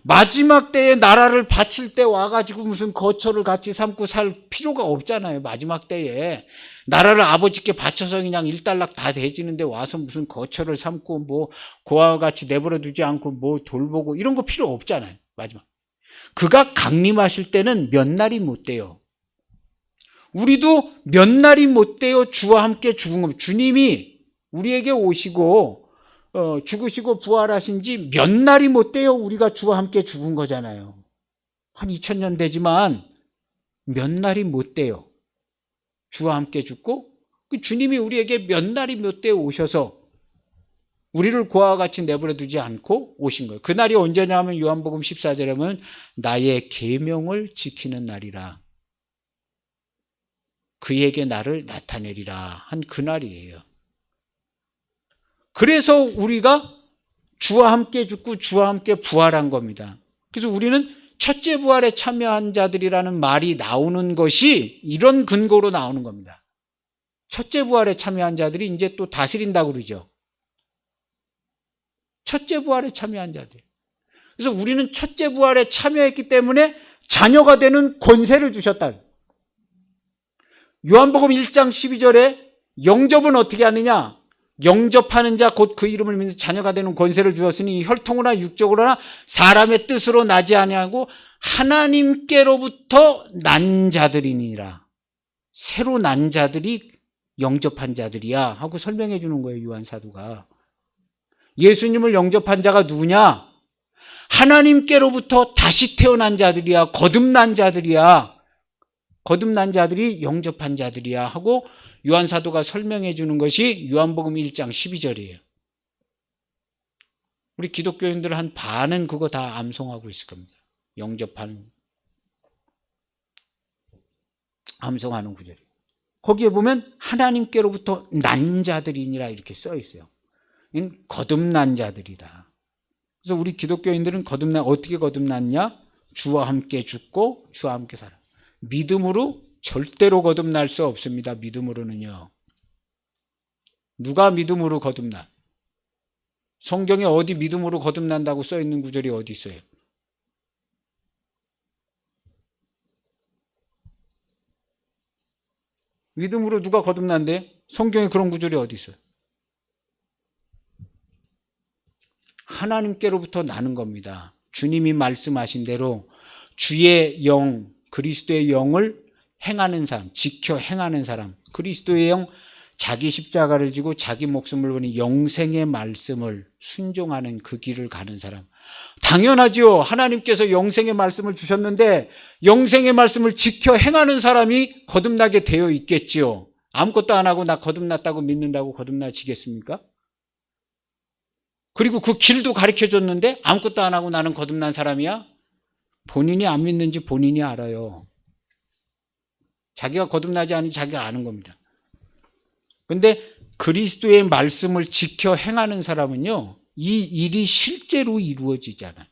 마지막 때에 나라를 바칠 때 와가지고 무슨 거처를 같이 삼고 살 필요가 없잖아요. 마지막 때에 나라를 아버지께 바쳐서 그냥 일단락 다 되지는데 와서 무슨 거처를 삼고 뭐 그와 같이 내버려 두지 않고 뭐 돌보고 이런 거 필요 없잖아요. 마지막 그가 강림하실 때는 몇 날이 못 돼요. 우리도 몇 날이 못 돼요. 주와 함께 죽은 겁니다. 주님이 우리에게 오시고 죽으시고 부활하신 지 몇 날이 못 돼요. 우리가 주와 함께 죽은 거잖아요. 한 2000년 되지만 몇 날이 못 돼요. 주와 함께 죽고 주님이 우리에게 몇 날이 못 돼요 오셔서 우리를 그와 같이 내버려 두지 않고 오신 거예요. 그날이 언제냐 하면 요한복음 14절에 보면 나의 계명을 지키는 날이라. 그에게 나를 나타내리라 한 그날이에요. 그래서 우리가 주와 함께 죽고 주와 함께 부활한 겁니다. 그래서 우리는 첫째 부활에 참여한 자들이라는 말이 나오는 것이 이런 근거로 나오는 겁니다. 첫째 부활에 참여한 자들이 이제 또 다스린다고 그러죠. 첫째 부활에 참여한 자들. 그래서 우리는 첫째 부활에 참여했기 때문에 자녀가 되는 권세를 주셨다. 요한복음 1장 12절에 영접은 어떻게 하느냐? 영접하는 자 곧 그 이름을 믿는 자녀가 되는 권세를 주었으니 혈통으로나 육적으로나 사람의 뜻으로 나지 아니하고 하나님께로부터 난 자들이니라. 새로 난 자들이 영접한 자들이야 하고 설명해 주는 거예요. 요한 사도가. 예수님을 영접한 자가 누구냐? 하나님께로부터 다시 태어난 자들이야. 거듭난 자들이야. 거듭난 자들이 영접한 자들이야 하고 요한 사도가 설명해 주는 것이 요한복음 1장 12절이에요. 우리 기독교인들 한 반은 그거 다 암송하고 있을 겁니다. 영접하는 암송하는 구절이. 거기에 보면 하나님께로부터 난 자들이니라 이렇게 써 있어요. 거듭난 자들이다. 그래서 우리 기독교인들은 어떻게 거듭났냐? 주와 함께 죽고 주와 함께 살아. 믿음으로 절대로 거듭날 수 없습니다. 믿음으로는요. 누가 믿음으로 거듭나? 성경에 어디 믿음으로 거듭난다고 써 있는 구절이 어디 있어요? 믿음으로 누가 거듭난대? 성경에 그런 구절이 어디 있어요? 하나님께로부터 나는 겁니다. 주님이 말씀하신 대로 주의 영, 그리스도의 영을 행하는 사람, 지켜 행하는 사람, 그리스도의 영, 자기 십자가를 지고 자기 목숨을 버린 영생의 말씀을 순종하는 그 길을 가는 사람. 당연하죠. 하나님께서 영생의 말씀을 주셨는데 영생의 말씀을 지켜 행하는 사람이 거듭나게 되어 있겠지요. 아무것도 안 하고 나 거듭났다고 믿는다고 거듭나지겠습니까? 그리고 그 길도 가르쳐줬는데 아무것도 안 하고 나는 거듭난 사람이야? 본인이 안 믿는지 본인이 알아요. 자기가 거듭나지 않은지 자기가 아는 겁니다. 근데 그리스도의 말씀을 지켜 행하는 사람은요, 이 일이 실제로 이루어지잖아요.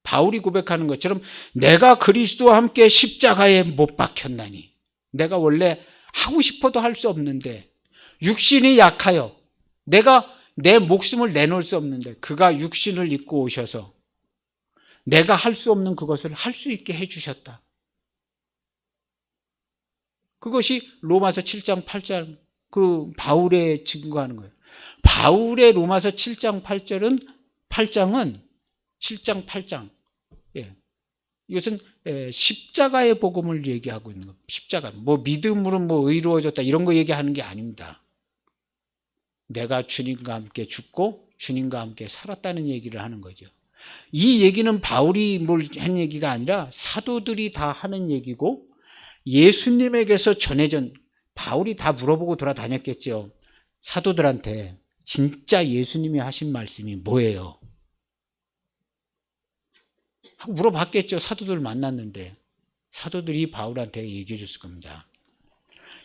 바울이 고백하는 것처럼 내가 그리스도와 함께 십자가에 못 박혔나니, 내가 원래 하고 싶어도 할 수 없는데 육신이 약하여 내가 내 목숨을 내놓을 수 없는데 그가 육신을 입고 오셔서 내가 할 수 없는 그것을 할 수 있게 해주셨다. 그것이 로마서 7장 8절 그 바울의 증거하는 거예요. 바울의 로마서 7장 8장은 7장 8장. 예. 이것은 십자가의 복음을 얘기하고 있는 겁니다. 십자가. 뭐 믿음으로 뭐 의로워졌다 이런 거 얘기하는 게 아닙니다. 내가 주님과 함께 죽고 주님과 함께 살았다는 얘기를 하는 거죠. 이 얘기는 바울이 뭘 한 얘기가 아니라 사도들이 다 하는 얘기고 예수님에게서 전해진, 바울이 다 물어보고 돌아다녔겠죠. 사도들한테 진짜 예수님이 하신 말씀이 뭐예요? 하고 물어봤겠죠. 사도들 만났는데 사도들이 바울한테 얘기해 줬을 겁니다.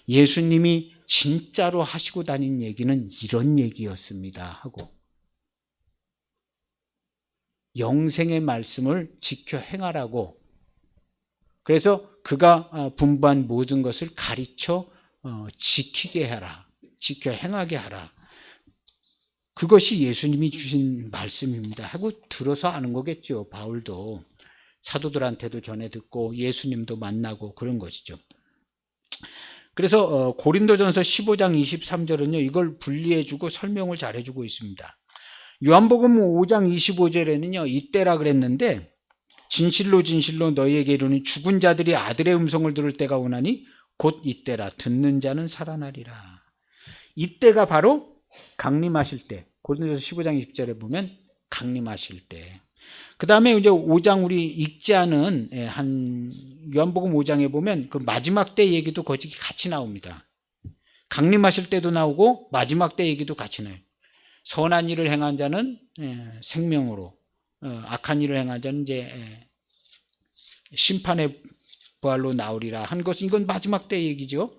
예수님이 진짜로 하시고 다닌 얘기는 이런 얘기였습니다 하고 영생의 말씀을 지켜 행하라고, 그래서 그가 분부한 모든 것을 가르쳐 지키게 하라, 지켜 행하게 하라. 그것이 예수님이 주신 말씀입니다 하고 들어서 아는 거겠죠. 바울도 사도들한테도 전해 듣고 예수님도 만나고 그런 것이죠. 그래서 고린도전서 15장 23절은요 이걸 분리해주고 설명을 잘해주고 있습니다. 요한복음 5장 25절에는요 이때라 그랬는데 진실로 진실로 너희에게 이르노니 죽은 자들이 아들의 음성을 들을 때가 오나니 곧 이때라. 듣는 자는 살아나리라. 이때가 바로 강림하실 때. 고린도전서 15장 20절에 보면 강림하실 때. 그 다음에 이제 5장 우리 읽지 않은 한 요한복음 5장에 보면 그 마지막 때 얘기도 거기 같이 나옵니다. 강림하실 때도 나오고 마지막 때 얘기도 같이 나와요. 선한 일을 행한 자는 생명으로, 악한 일을 행한 자는 이제 심판의 부활로 나오리라 한 것은 이건 마지막 때 얘기죠.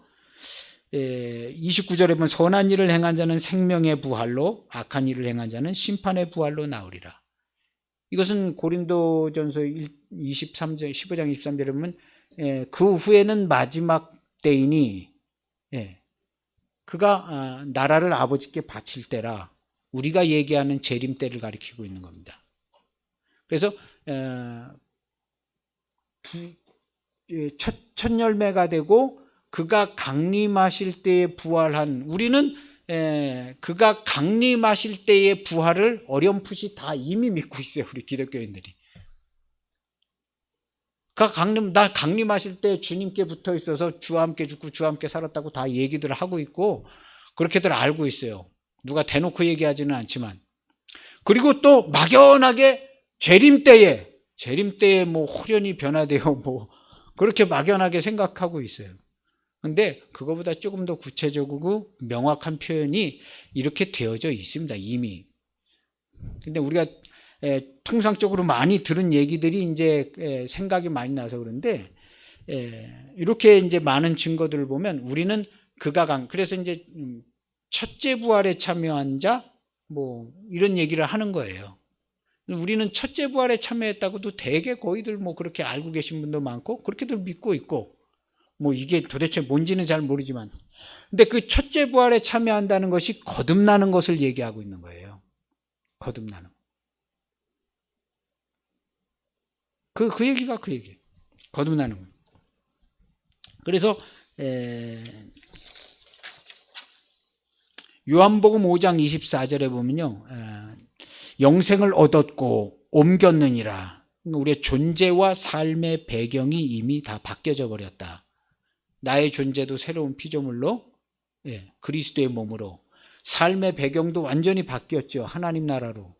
29절에 보면 선한 일을 행한 자는 생명의 부활로, 악한 일을 행한 자는 심판의 부활로 나오리라. 이것은 고린도전서 23절, 15장 23절에 보면 그 후에는 마지막 때이니 그가 나라를 아버지께 바칠 때라. 우리가 얘기하는 재림 때를 가리키고 있는 겁니다. 그래서 첫 열매가 되고 그가 강림하실 때에 부활한, 우리는 그가 강림하실 때의 부활을 어렴풋이 다 이미 믿고 있어요. 우리 기독교인들이. 나 강림하실 때 주님께 붙어 있어서 주와 함께 죽고 주와 함께 살았다고 다 얘기들 하고 있고 그렇게들 알고 있어요. 누가 대놓고 얘기하지는 않지만. 그리고 또 막연하게 재림 때에 뭐 호련히 변화되어 뭐 그렇게 막연하게 생각하고 있어요. 근데 그거보다 조금 더 구체적이고 명확한 표현이 이렇게 되어져 있습니다. 이미. 근데 우리가 통상적으로 많이 들은 얘기들이 이제 생각이 많이 나서 그런데 이렇게 이제 많은 증거들을 보면 우리는 그래서 이제 첫째 부활에 참여한 자 뭐 이런 얘기를 하는 거예요. 우리는 첫째 부활에 참여했다고도 되게 거의들 뭐 그렇게 알고 계신 분도 많고 그렇게들 믿고 있고 뭐 이게 도대체 뭔지는 잘 모르지만, 근데 그 첫째 부활에 참여한다는 것이 거듭나는 것을 얘기하고 있는 거예요. 거듭나는 그 얘기가 그 얘기예요. 거듭나는 거. 그래서 요한복음 5장 24절에 보면요 영생을 얻었고 옮겼느니라. 우리의 존재와 삶의 배경이 이미 다 바뀌어져 버렸다. 나의 존재도 새로운 피조물로, 그리스도의 몸으로, 삶의 배경도 완전히 바뀌었죠. 하나님 나라로.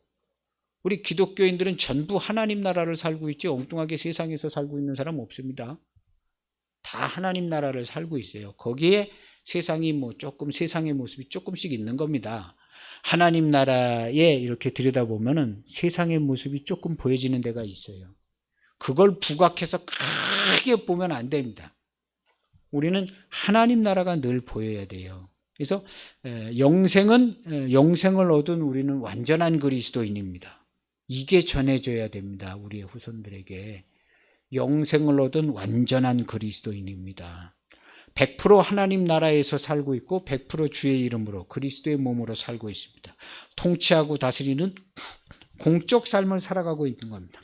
우리 기독교인들은 전부 하나님 나라를 살고 있지 엉뚱하게 세상에서 살고 있는 사람 없습니다. 다 하나님 나라를 살고 있어요. 거기에 세상이 조금 세상의 모습이 조금씩 있는 겁니다. 하나님 나라에 이렇게 들여다보면은 세상의 모습이 조금 보여지는 데가 있어요. 그걸 부각해서 크게 보면 안 됩니다. 우리는 하나님 나라가 늘 보여야 돼요. 그래서 영생을 얻은 우리는 완전한 그리스도인입니다. 이게 전해져야 됩니다. 우리의 후손들에게. 영생을 얻은 완전한 그리스도인입니다. 100% 하나님 나라에서 살고 있고 100% 주의 이름으로 그리스도의 몸으로 살고 있습니다. 통치하고 다스리는 공적 삶을 살아가고 있는 겁니다.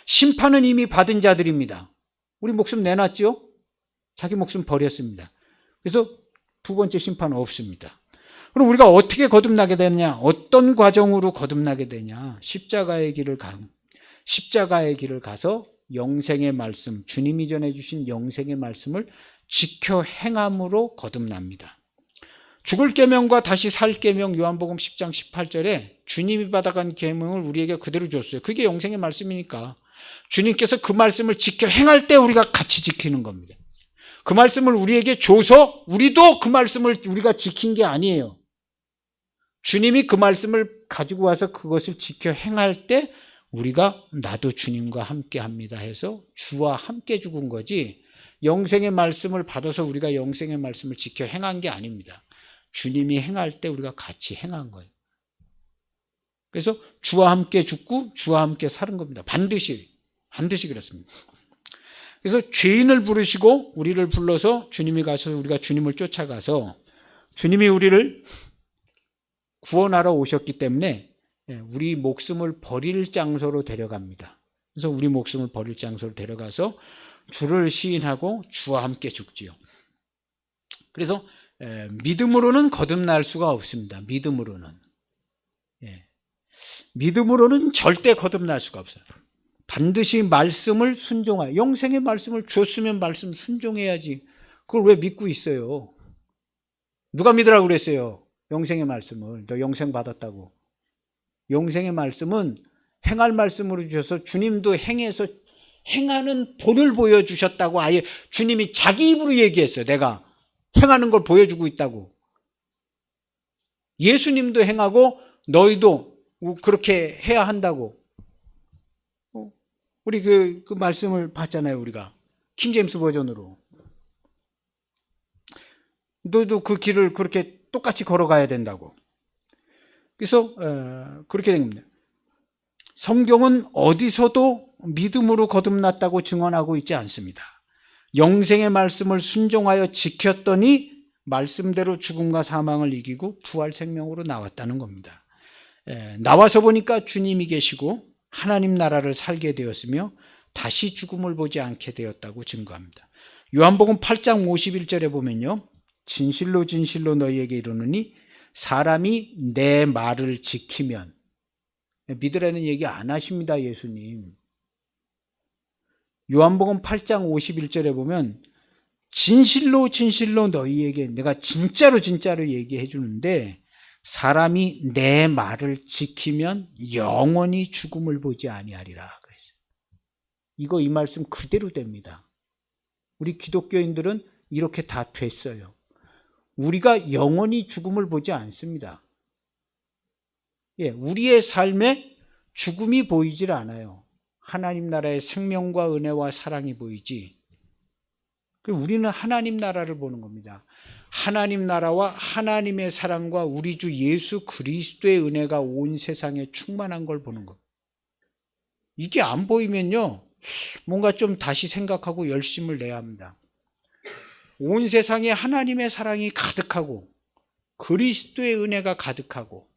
심판은 이미 받은 자들입니다. 우리 목숨 내놨죠? 자기 목숨 버렸습니다. 그래서 두 번째 심판은 없습니다. 그럼 우리가 어떻게 거듭나게 되느냐? 어떤 과정으로 거듭나게 되냐? 십자가의 길을 가서 영생의 말씀, 주님이 전해주신 영생의 말씀을 지켜 행함으로 거듭납니다. 죽을 계명과 다시 살 계명, 요한복음 10장 18절에 주님이 받아간 계명을 우리에게 그대로 줬어요. 그게 영생의 말씀이니까 주님께서 그 말씀을 지켜 행할 때 우리가 같이 지키는 겁니다. 그 말씀을 우리에게 줘서 우리도 그 말씀을 우리가 지킨 게 아니에요. 주님이 그 말씀을 가지고 와서 그것을 지켜 행할 때 우리가 나도 주님과 함께 합니다 해서 주와 함께 죽은 거지, 영생의 말씀을 받아서 우리가 영생의 말씀을 지켜 행한 게 아닙니다. 주님이 행할 때 우리가 같이 행한 거예요. 그래서 주와 함께 죽고 주와 함께 사는 겁니다. 반드시 그렇습니다. 그래서 죄인을 부르시고 우리를 불러서 주님이 가서 우리가 주님을 쫓아가서 주님이 우리를 구원하러 오셨기 때문에 우리 목숨을 버릴 장소로 데려갑니다. 그래서 우리 목숨을 버릴 장소로 데려가서 주를 시인하고 주와 함께 죽지요. 그래서 믿음으로는 거듭날 수가 없습니다. 믿음으로는 절대 거듭날 수가 없어요. 반드시 말씀을 순종하여, 영생의 말씀을 줬으면 말씀 순종해야지. 그걸 왜 믿고 있어요? 누가 믿으라고 그랬어요? 영생의 말씀을. 너 영생 받았다고. 영생의 말씀은 행할 말씀으로 주셔서 주님도 행해서 행하는 본을 보여주셨다고 아예 주님이 자기 입으로 얘기했어요. 내가 행하는 걸 보여주고 있다고. 예수님도 행하고 너희도 그렇게 해야 한다고. 우리 그 말씀을 봤잖아요. 우리가 킹제임스 버전으로. 너도 그 길을 그렇게 똑같이 걸어가야 된다고. 그래서 그렇게 된 겁니다. 성경은 어디서도 믿음으로 거듭났다고 증언하고 있지 않습니다. 영생의 말씀을 순종하여 지켰더니 말씀대로 죽음과 사망을 이기고 부활 생명으로 나왔다는 겁니다. 나와서 보니까 주님이 계시고 하나님 나라를 살게 되었으며 다시 죽음을 보지 않게 되었다고 증거합니다. 요한복음 8장 51절에 보면요, 진실로 진실로 너희에게 이르노니 사람이 내 말을 지키면, 믿으라는 얘기 안 하십니다. 예수님. 요한복음 8장 51절에 보면 진실로 진실로 너희에게, 내가 진짜로 얘기해 주는데 사람이 내 말을 지키면 영원히 죽음을 보지 아니하리라 그랬어요. 이 말씀 그대로 됩니다. 우리 기독교인들은 이렇게 다 됐어요. 우리가 영원히 죽음을 보지 않습니다. 우리의 삶에 죽음이 보이질 않아요. 하나님 나라의 생명과 은혜와 사랑이 보이지. 우리는 하나님 나라를 보는 겁니다. 하나님 나라와 하나님의 사랑과 우리 주 예수 그리스도의 은혜가 온 세상에 충만한 걸 보는 겁니다. 이게 안 보이면요, 뭔가 좀 다시 생각하고 열심을 내야 합니다. 온 세상에 하나님의 사랑이 가득하고 그리스도의 은혜가 가득하고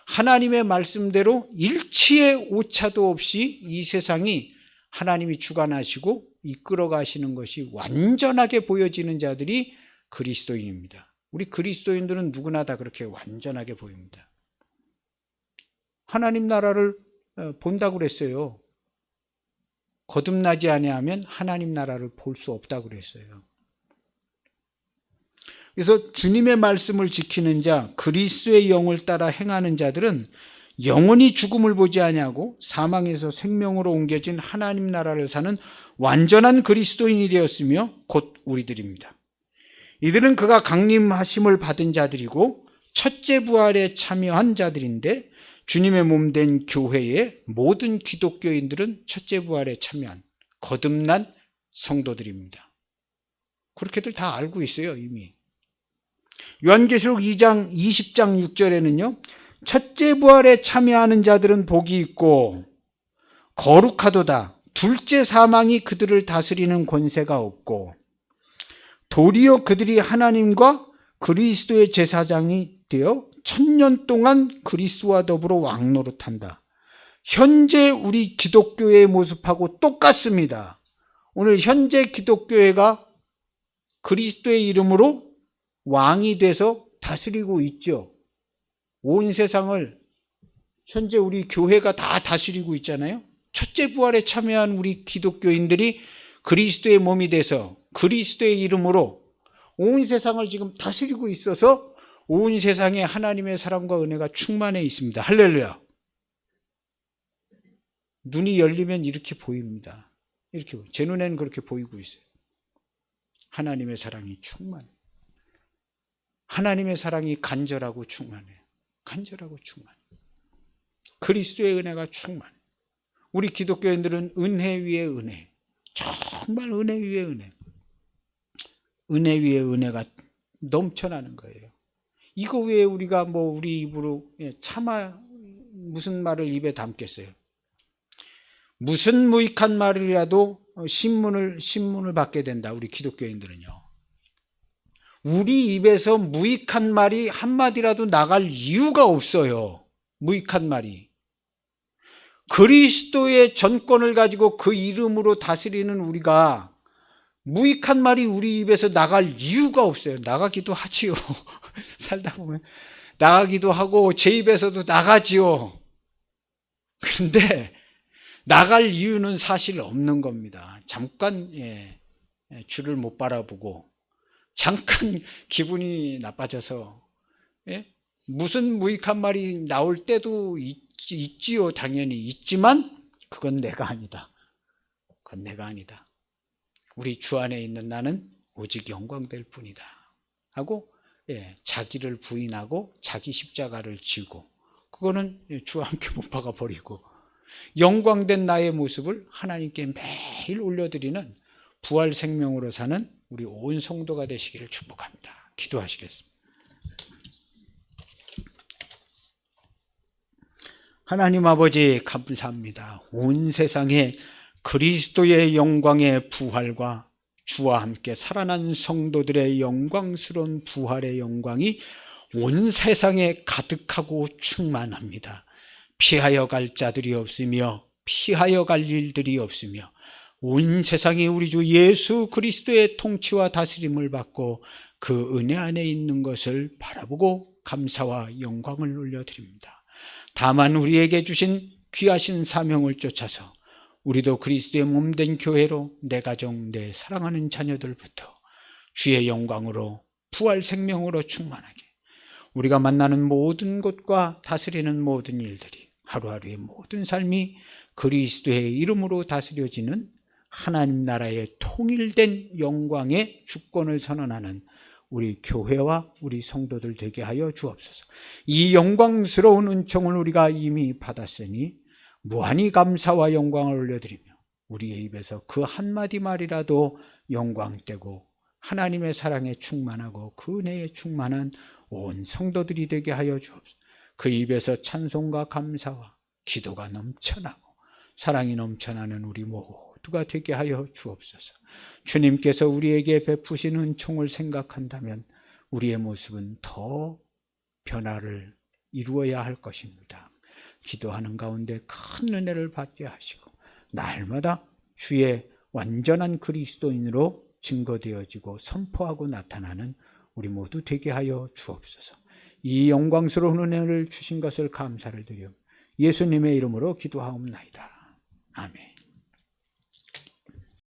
하나님의 말씀대로 일치의 오차도 없이 이 세상이 하나님이 주관하시고 이끌어 가시는 것이 완전하게 보여지는 자들이 그리스도인입니다. 우리 그리스도인들은 누구나 다 그렇게 완전하게 보입니다. 하나님 나라를 본다고 그랬어요. 거듭나지 아니하면 하나님 나라를 볼 수 없다고 그랬어요. 그래서 주님의 말씀을 지키는 자, 그리스도의 영을 따라 행하는 자들은 영원히 죽음을 보지 아니하고 사망에서 생명으로 옮겨진 하나님 나라를 사는 완전한 그리스도인이 되었으며 곧 우리들입니다. 이들은 그가 강림하심을 받은 자들이고 첫째 부활에 참여한 자들인데, 주님의 몸 된 교회의 모든 기독교인들은 첫째 부활에 참여한 거듭난 성도들입니다. 그렇게들 다 알고 있어요, 이미. 요한계시록 2장 20장 6절에는요, 첫째 부활에 참여하는 자들은 복이 있고 거룩하도다. 둘째 사망이 그들을 다스리는 권세가 없고 도리어 그들이 하나님과 그리스도의 제사장이 되어 1000년 동안 그리스도와 더불어 왕노릇한다. 현재 우리 기독교의 모습하고 똑같습니다. 오늘 현재 기독교회가 그리스도의 이름으로 왕이 돼서 다스리고 있죠. 온 세상을 현재 우리 교회가 다 다스리고 있잖아요. 첫째 부활에 참여한 우리 기독교인들이 그리스도의 몸이 돼서 그리스도의 이름으로 온 세상을 지금 다스리고 있어서 온 세상에 하나님의 사랑과 은혜가 충만해 있습니다. 할렐루야. 눈이 열리면 이렇게 보입니다. 이렇게 제 눈에는 그렇게 보이고 있어요. 하나님의 사랑이 충만해. 하나님의 사랑이 간절하고 충만해요. 간절하고 충만해. 그리스도의 은혜가 충만해. 우리 기독교인들은 은혜 위에 은혜, 정말 은혜 위에 은혜, 은혜 위에 은혜가 넘쳐나는 거예요. 이거 왜 우리가 우리 입으로 차마 무슨 말을 입에 담겠어요? 무슨 무익한 말이라도 신문을 받게 된다, 우리 기독교인들은요. 우리 입에서 무익한 말이 한마디라도 나갈 이유가 없어요. 무익한 말이. 그리스도의 전권을 가지고 그 이름으로 다스리는 우리가 무익한 말이 우리 입에서 나갈 이유가 없어요. 나가기도 하지요. 살다 보면 나가기도 하고 제 입에서도 나가지요. 그런데 나갈 이유는 사실 없는 겁니다. 잠깐 주를 못 바라보고 잠깐 기분이 나빠져서 무슨 무익한 말이 나올 때도 있지요. 당연히 있지만 그건 내가 아니다. 그건 내가 아니다. 우리 주 안에 있는 나는 오직 영광될 뿐이다 하고 자기를 부인하고 자기 십자가를 지고, 그거는 주와 함께 못 박아 버리고 영광된 나의 모습을 하나님께 매일 올려드리는 부활 생명으로 사는 우리 온 성도가 되시기를 축복합니다. 기도하시겠습니다. 하나님 아버지, 감사합니다. 온 세상에 그리스도의 영광의 부활과 주와 함께 살아난 성도들의 영광스러운 부활의 영광이 온 세상에 가득하고 충만합니다. 피하여 갈 자들이 없으며 피하여 갈 일들이 없으며 온 세상이 우리 주 예수 그리스도의 통치와 다스림을 받고 그 은혜 안에 있는 것을 바라보고 감사와 영광을 올려드립니다. 다만 우리에게 주신 귀하신 사명을 쫓아서 우리도 그리스도의 몸된 교회로 내 가정, 내 사랑하는 자녀들부터 주의 영광으로 부활 생명으로 충만하게, 우리가 만나는 모든 곳과 다스리는 모든 일들이, 하루하루의 모든 삶이 그리스도의 이름으로 다스려지는 하나님 나라의 통일된 영광의 주권을 선언하는 우리 교회와 우리 성도들 되게 하여 주옵소서. 이 영광스러운 은총을 우리가 이미 받았으니 무한히 감사와 영광을 올려드리며 우리의 입에서 그 한마디 말이라도 영광되고 하나님의 사랑에 충만하고 그 은혜에 충만한 온 성도들이 되게 하여 주옵소서. 그 입에서 찬송과 감사와 기도가 넘쳐나고 사랑이 넘쳐나는 우리 모두가 되게 하여 주옵소서. 주님께서 우리에게 베푸신 은총을 생각한다면 우리의 모습은 더 변화를 이루어야 할 것입니다. 기도하는 가운데 큰 은혜를 받게 하시고 날마다 주의 완전한 그리스도인으로 증거되어지고 선포하고 나타나는 우리 모두 되게 하여 주옵소서. 이 영광스러운 은혜를 주신 것을 감사를 드려 예수님의 이름으로 기도하옵나이다. 아멘.